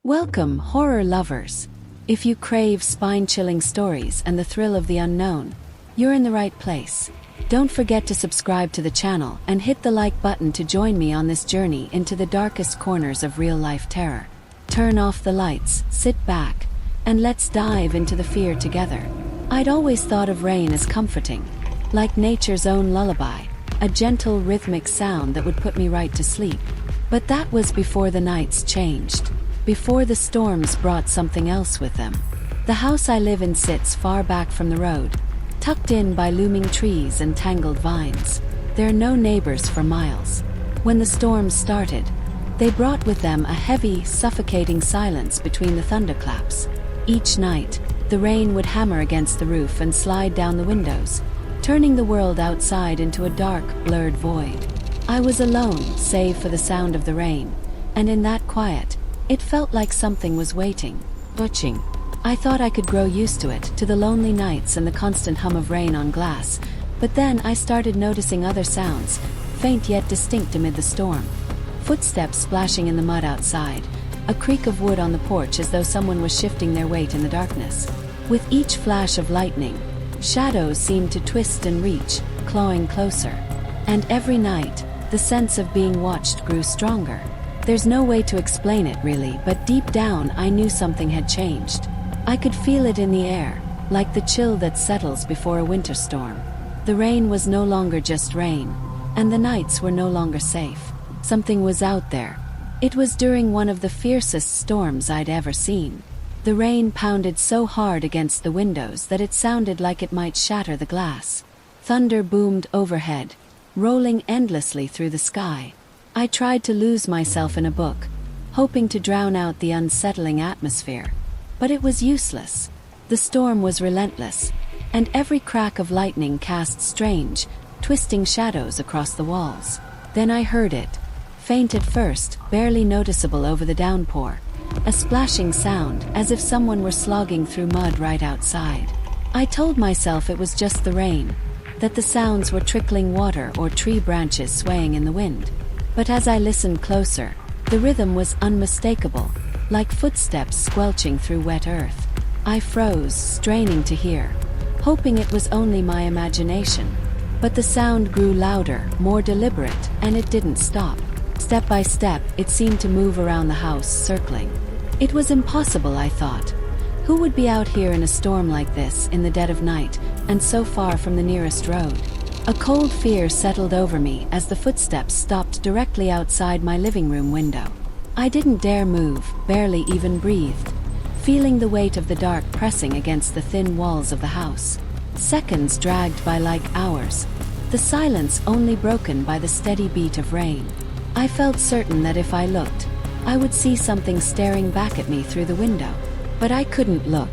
Welcome, horror lovers. If you crave spine-chilling stories and the thrill of the unknown, you're in the right place. Don't forget to subscribe to the channel and hit the like button to join me on this journey into the darkest corners of real-life terror. Turn off the lights, sit back, and let's dive into the fear together. I'd always thought of rain as comforting, like nature's own lullaby, a gentle rhythmic sound that would put me right to sleep. But that was before the nights changed. Before the storms brought something else with them. The house I live in sits far back from the road, tucked in by looming trees and tangled vines. There are no neighbors for miles. When the storms started, they brought with them a heavy, suffocating silence between the thunderclaps. Each night, the rain would hammer against the roof and slide down the windows, turning the world outside into a dark, blurred void. I was alone, save for the sound of the rain, and in that quiet, it felt like something was waiting, watching. I thought I could grow used to it, to the lonely nights and the constant hum of rain on glass, but then I started noticing other sounds, faint yet distinct amid the storm. Footsteps splashing in the mud outside, a creak of wood on the porch as though someone was shifting their weight in the darkness. With each flash of lightning, shadows seemed to twist and reach, clawing closer. And every night, the sense of being watched grew stronger. There's no way to explain it really, but deep down I knew something had changed. I could feel it in the air, like the chill that settles before a winter storm. The rain was no longer just rain, and the nights were no longer safe. Something was out there. It was during one of the fiercest storms I'd ever seen. The rain pounded so hard against the windows that it sounded like it might shatter the glass. Thunder boomed overhead, rolling endlessly through the sky. I tried to lose myself in a book, hoping to drown out the unsettling atmosphere. But it was useless. The storm was relentless, and every crack of lightning cast strange, twisting shadows across the walls. Then I heard it, faint at first, barely noticeable over the downpour. A splashing sound, as if someone were slogging through mud right outside. I told myself it was just the rain, that the sounds were trickling water or tree branches swaying in the wind. But as I listened closer, the rhythm was unmistakable, like footsteps squelching through wet earth. I froze, straining to hear, hoping it was only my imagination. But the sound grew louder, more deliberate, and it didn't stop. Step by step, it seemed to move around the house, circling. It was impossible, I thought. Who would be out here in a storm like this, in the dead of night, and so far from the nearest road? A cold fear settled over me as the footsteps stopped directly outside my living room window. I didn't dare move, barely even breathed, feeling the weight of the dark pressing against the thin walls of the house. Seconds dragged by like hours, the silence only broken by the steady beat of rain. I felt certain that if I looked, I would see something staring back at me through the window. But I couldn't look.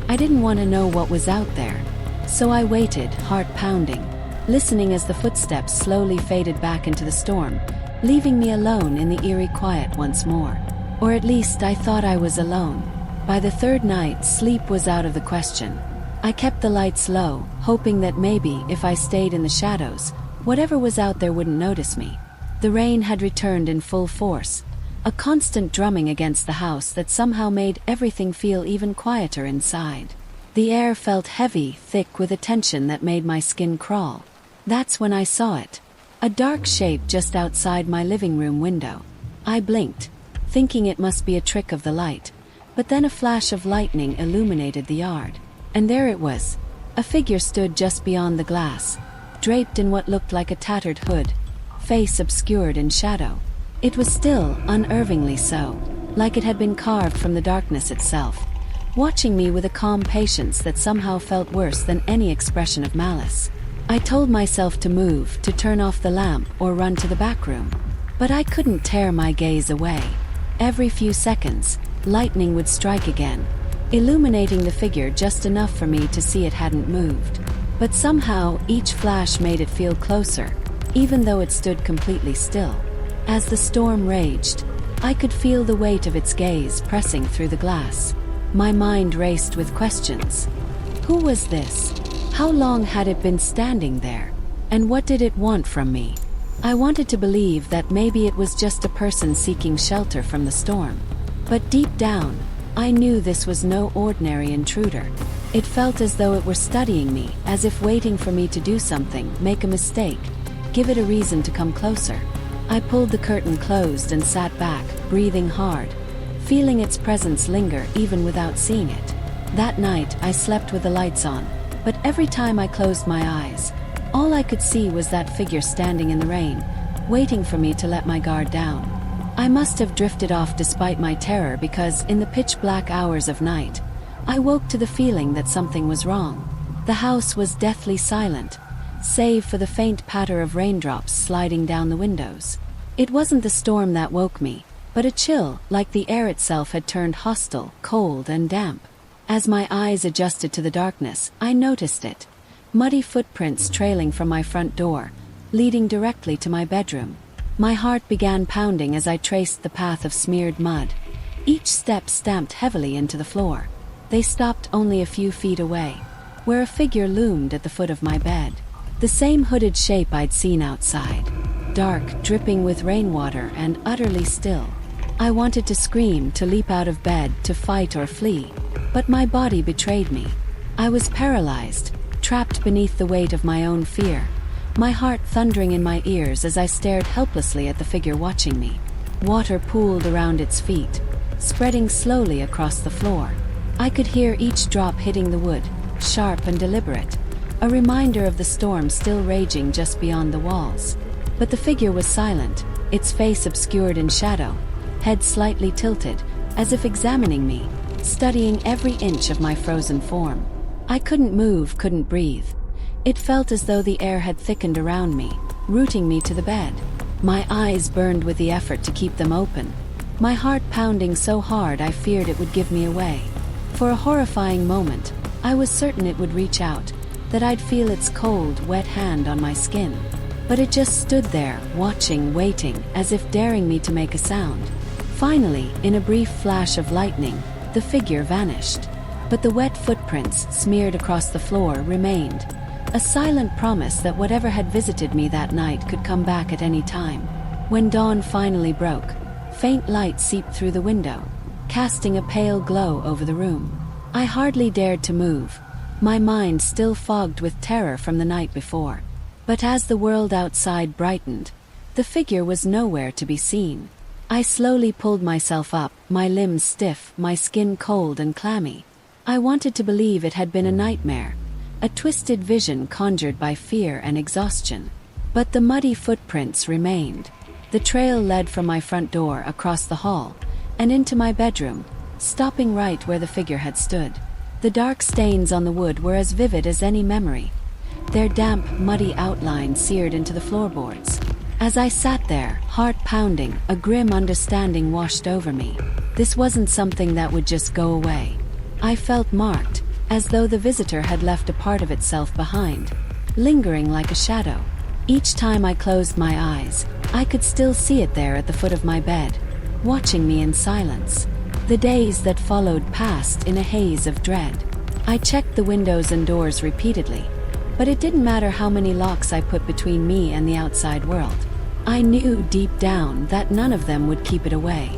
I didn't want to know what was out there. So I waited, heart pounding, listening as the footsteps slowly faded back into the storm, leaving me alone in the eerie quiet once more. Or at least I thought I was alone. By the third night, sleep was out of the question. I kept the lights low, hoping that maybe, if I stayed in the shadows, whatever was out there wouldn't notice me. The rain had returned in full force, a constant drumming against the house that somehow made everything feel even quieter inside. The air felt heavy, thick with a tension that made my skin crawl. That's when I saw it. A dark shape just outside my living room window. I blinked, thinking it must be a trick of the light, but then a flash of lightning illuminated the yard. And there it was. A figure stood just beyond the glass, draped in what looked like a tattered hood, face obscured in shadow. It was still, unervingly so, like it had been carved from the darkness itself, watching me with a calm patience that somehow felt worse than any expression of malice. I told myself to move, to turn off the lamp, or run to the back room. But I couldn't tear my gaze away. Every few seconds, lightning would strike again, illuminating the figure just enough for me to see it hadn't moved. But somehow, each flash made it feel closer, even though it stood completely still. As the storm raged, I could feel the weight of its gaze pressing through the glass. My mind raced with questions. Who was this? How long had it been standing there? And what did it want from me? I wanted to believe that maybe it was just a person seeking shelter from the storm. But deep down, I knew this was no ordinary intruder. It felt as though it were studying me, as if waiting for me to do something, make a mistake, give it a reason to come closer. I pulled the curtain closed and sat back, breathing hard, feeling its presence linger even without seeing it. That night, I slept with the lights on, but every time I closed my eyes, all I could see was that figure standing in the rain, waiting for me to let my guard down. I must have drifted off despite my terror because, in the pitch-black hours of night, I woke to the feeling that something was wrong. The house was deathly silent, save for the faint patter of raindrops sliding down the windows. It wasn't the storm that woke me, but a chill, like the air itself had turned hostile, cold and damp. As my eyes adjusted to the darkness, I noticed it. Muddy footprints trailing from my front door, leading directly to my bedroom. My heart began pounding as I traced the path of smeared mud. Each step stamped heavily into the floor. They stopped only a few feet away, where a figure loomed at the foot of my bed. The same hooded shape I'd seen outside. Dark, dripping with rainwater and utterly still. I wanted to scream, to leap out of bed, to fight or flee. But my body betrayed me. I was paralyzed, trapped beneath the weight of my own fear, my heart thundering in my ears as I stared helplessly at the figure watching me. Water pooled around its feet, spreading slowly across the floor. I could hear each drop hitting the wood, sharp and deliberate, a reminder of the storm still raging just beyond the walls. But the figure was silent, its face obscured in shadow, head slightly tilted, as if examining me, studying every inch of my frozen form. I couldn't move, couldn't breathe. It felt as though the air had thickened around me, rooting me to the bed. My eyes burned with the effort to keep them open, my heart pounding so hard I feared it would give me away. For a horrifying moment, I was certain it would reach out, that I'd feel its cold, wet hand on my skin. But it just stood there, watching, waiting, as if daring me to make a sound. Finally, in a brief flash of lightning, the figure vanished. But the wet footprints, smeared across the floor, remained. A silent promise that whatever had visited me that night could come back at any time. When dawn finally broke, faint light seeped through the window, casting a pale glow over the room. I hardly dared to move, my mind still fogged with terror from the night before. But as the world outside brightened, the figure was nowhere to be seen. I slowly pulled myself up, my limbs stiff, my skin cold and clammy. I wanted to believe it had been a nightmare, a twisted vision conjured by fear and exhaustion. But the muddy footprints remained. The trail led from my front door across the hall and into my bedroom, stopping right where the figure had stood. The dark stains on the wood were as vivid as any memory, their damp, muddy outline seared into the floorboards. As I sat there, heart pounding, a grim understanding washed over me. This wasn't something that would just go away. I felt marked, as though the visitor had left a part of itself behind, lingering like a shadow. Each time I closed my eyes, I could still see it there at the foot of my bed, watching me in silence. The days that followed passed in a haze of dread. I checked the windows and doors repeatedly, but it didn't matter how many locks I put between me and the outside world. I knew deep down that none of them would keep it away.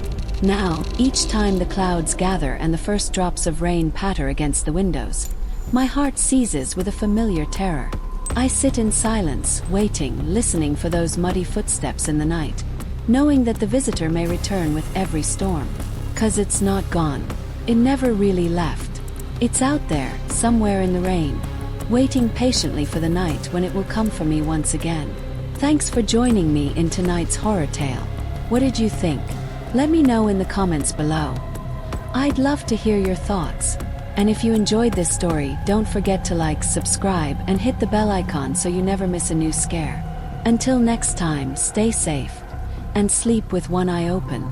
Now, each time the clouds gather and the first drops of rain patter against the windows, my heart seizes with a familiar terror. I sit in silence, waiting, listening for those muddy footsteps in the night, knowing that the visitor may return with every storm. 'Cause it's not gone. It never really left. It's out there, somewhere in the rain, waiting patiently for the night when it will come for me once again. Thanks for joining me in tonight's horror tale. What did you think? Let me know in the comments below. I'd love to hear your thoughts. And if you enjoyed this story, don't forget to like, subscribe, and hit the bell icon so you never miss a new scare. Until next time, stay safe and sleep with one eye open.